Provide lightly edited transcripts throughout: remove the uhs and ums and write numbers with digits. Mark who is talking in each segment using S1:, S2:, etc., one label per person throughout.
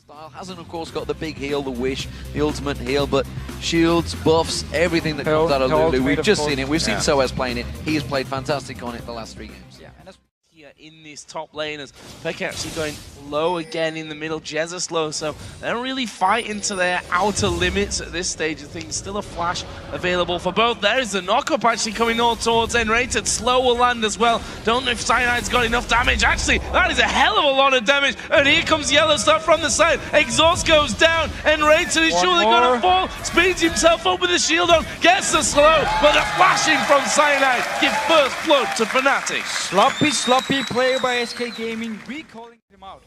S1: Style hasn't, of course, got the big heal, the wish, the ultimate heal, but shields, buffs, everything that comes out of Lulu. We've just seen it. We've seen Soaz playing it. He has played fantastic on it the last 3 games.
S2: Yeah, and that's here in this top lane as Peck actually going low again in the middle. Jesus low, so they don't really fight into their outer limits at this stage of things. Still a flash available for both. There is the knock-up actually coming all towards N-Rated. Slow will land as well. Don't know if Cyanide's got enough damage. Actually, that is a hell of a lot of damage. And here comes Yellow Stuff from the side. Exhaust goes down. N-Rated is surely going to fall. Speeds himself up with the shield on. Gets the slow, but the flashing from Cyanide give first blood to Fnatic.
S3: Sloppy player by SK Gaming, recalling him out.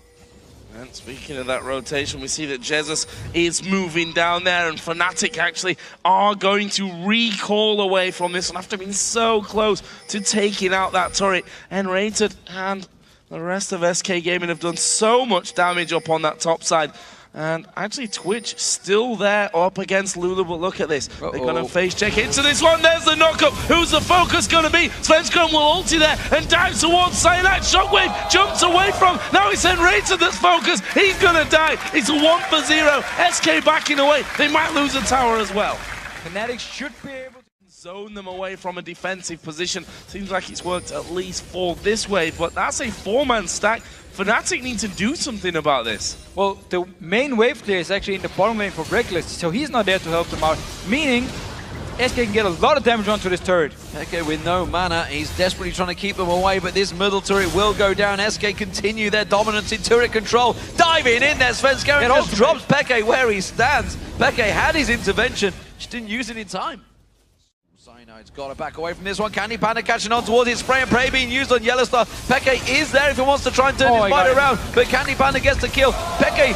S2: And speaking of that rotation, we see that Jesus is moving down there, and Fnatic actually are going to recall away from this one after being so close to taking out that turret. N-Rated and the rest of SK Gaming have done so much damage up on that top side. And actually Twitch still there up against Lulu, but look at this. They're going to face check into this one. There's the knockup. Who's the focus going to be? Svenskron will ulti there and dives towards Cyanide. Shockwave jumps away from. Now it's N-Rated that's focused. He's going to die. It's 1 for 0. SK backing away. They might lose a tower as well.
S3: Fnatic should be able to
S2: zone them away from a defensive position. Seems like it's worked at least for this wave, but that's a 4-man stack. Fnatic need to do something about this.
S3: Well, the main wave clear is actually in the bottom lane for Reckless, so he's not there to help them out, meaning SK can get a lot of damage onto this turret.
S1: Okay, with no mana, he's desperately trying to keep them away, but this middle turret will go down. SK continue their dominance in turret control. Diving in there, Svenskron just drops Peke where he stands. Peke had his intervention, just didn't use it in time. Cyanide's got to back away from this one. Candy Panda catching on towards his spray and pray being used on Yellow Star. Peke is there if he wants to try and turn his fight around, but Candy Panda gets the kill. Peke,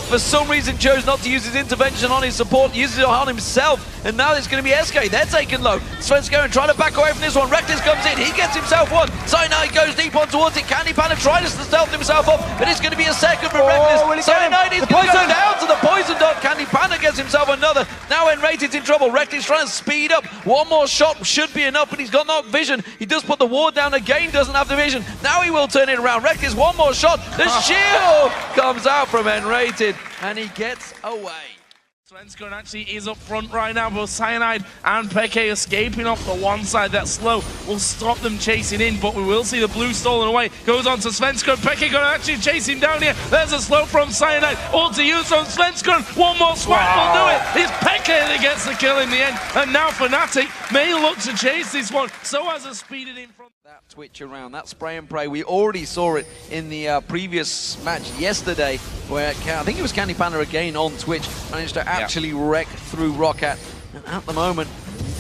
S1: for some reason, chose not to use his intervention on his support, uses it on himself, and now it's going to be SK. They're taken low. Svenskron trying to back away from this one. Reckless comes in. He gets himself one. Cyanide goes deep on towards it. Candy Panda tries to stealth himself up, but it's going to be a second for Reckless. Cyanide is going to go down to the poison dot. Candy Panda gets himself another. Now N-Rated's in trouble. Reckless trying to speed up. One more shot should be enough, but he's got no vision. He does put the ward down again, doesn't have the vision. Now he will turn it around. Reckless, one more shot. The shield comes out from N-Rated, and he gets away.
S2: Svenskron actually is up front right now, but Cyanide and Peke escaping off the one side. That slow will stop them chasing in, but we will see the blue stolen away. Goes on to Svenskron. Peke going to actually chase him down here. There's a slow from Cyanide. All to use from Svenskron. One more swipe will do it. It's Peke that gets the kill in the end. And now Fnatic may look to chase this one. So as a speeded in from
S1: that Twitch around, that spray and pray. We already saw it in the previous match yesterday, where I think it was Candy Panda again on Twitch managed to actually wreck through Roccat. And at the moment,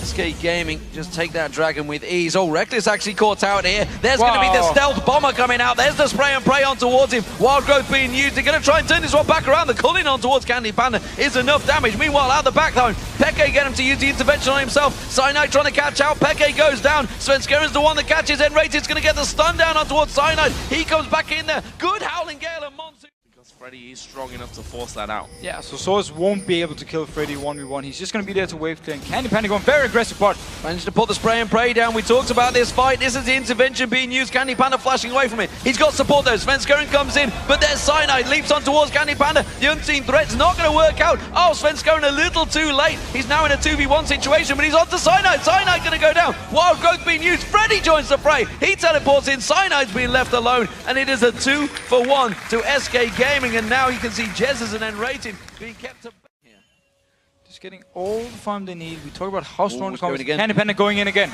S1: SK Gaming just take that dragon with ease. Oh, Reckless actually caught out here. There's going to be the stealth bomber coming out. There's the spray and pray on towards him. Wild Growth being used. They're going to try and turn this one back around. The culling on towards Candy Panda is enough damage. Meanwhile, out the back though, Peke get him to use the intervention on himself. Cyanide trying to catch out. Peke goes down. Svenskron is the one that catches. N-Rated's going to get the stun down on towards Cyanide. He comes back in there. Good Howling Gale and Monsoon.
S2: Freddy is strong enough to force that out.
S3: Yeah, so Soaz won't be able to kill Freddy 1v1. He's just going to be there to wave clear. And Candy Panda going very aggressive part.
S1: Managed to put the spray and pray down. We talked about this fight. This is the intervention being used. Candy Panda flashing away from it. He's got support though. Svenskron comes in, but there's Cyanide. Leaps on towards Candy Panda. The unseen threat's not going to work out. Oh, Svenskron a little too late. He's now in a 2v1 situation, but he's on to Cyanide. Cyanide going to go down. Wild Growth being used. Freddy joins the fray. He teleports in. Cyanide's being left alone, and it is a 2-for-1 to SK Gaming, and now you can see Jesus and N-Rated being kept up.
S3: Just getting all the farm they need. We talk about how strong the combo is. Candy Panda going in again.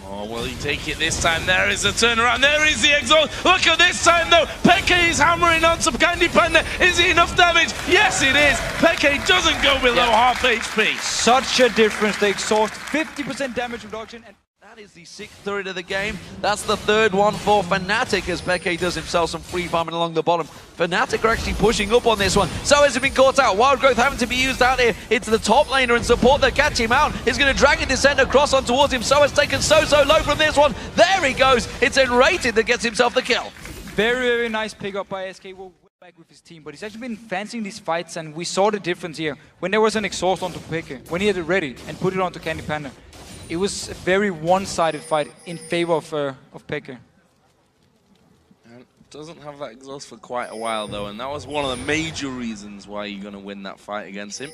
S2: Oh, will he take it this time? There is the turnaround. There is the exhaust. Look at this time, though. Peke is hammering on some Candy Panda. Is it enough damage? Yes, it is. Peke doesn't go below half HP.
S3: Such a difference. They exhaust 50% damage reduction. And
S1: that is the 6th turret of the game. That's the 3rd one for Fnatic as Peke does himself some free farming along the bottom. Fnatic are actually pushing up on this one. So has been caught out. Wild Growth having to be used out here. It's the top laner and support that catch him out. He's going to drag it descent across on towards him. So has taken so low from this one. There he goes. It's N-Rated that gets himself the kill.
S3: Very nice pick up by SK. Will back with his team, but he's actually been fancying these fights, and we saw the difference here. When there was an exhaust onto Peke, when he had it ready and put it onto Candy Panda, it was a very one-sided fight in favor of Peke.
S2: Doesn't have that exhaust for quite a while though, and that was one of the major reasons why you're going to win that fight against him.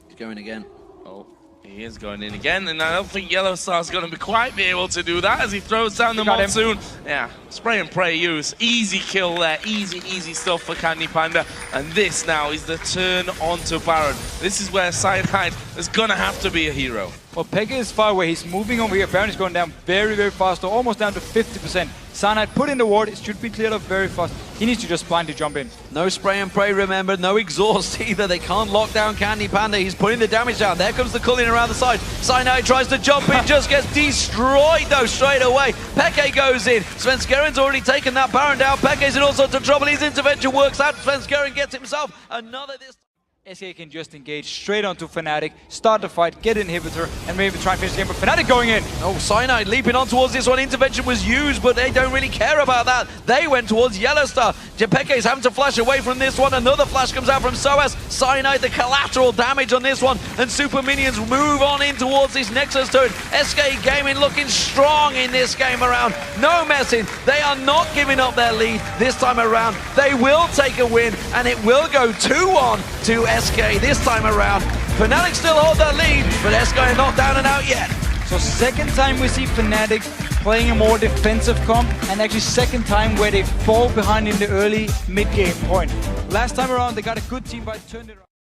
S1: He's going again.
S2: Oh, he is going in again, and I don't think Yellow Star's going to quite be able to do that as he throws down the Monsoon. Yeah, spray and pray use. Easy kill there, easy stuff for Candy Panda. And this now is the turn onto Baron. This is where Cyanide is going to have to be a hero.
S3: Well, Pekka is far away. He's moving over here. Baron is going down very, very fast, almost down to 50%. Cyanide put in the ward. It should be cleared up very fast. He needs to just blindly jump in.
S1: No spray and pray, remember. No exhaust either. They can't lock down Candy Panda. He's putting the damage down. There comes the culling around the side. Cyanide tries to jump in, just gets destroyed though straight away. Peke goes in. Svenskerin's already taken that Baron down. Peke's in all sorts of trouble. His intervention works out. Svenskerin gets himself another this.
S3: SK can just engage straight onto Fnatic, start the fight, get an inhibitor, and maybe try and finish the game, but Fnatic going in!
S1: Oh, Cyanide leaping on towards this one. Intervention was used, but they don't really care about that. They went towards Yellowstar. Jepeke's having to flash away from this one. Another flash comes out from Soas. Cyanide, the collateral damage on this one, and Super Minions move on in towards this Nexus turret. SK Gaming looking strong in this game around. No messing. They are not giving up their lead this time around. They will take a win, and it will go 2-1 to SK this time around. Fnatic still hold their lead, but SK are not down and out yet.
S3: So second time we see Fnatic playing a more defensive comp, and actually second time where they fall behind in the early mid-game point. Last time around they got a good team fight, turned it around.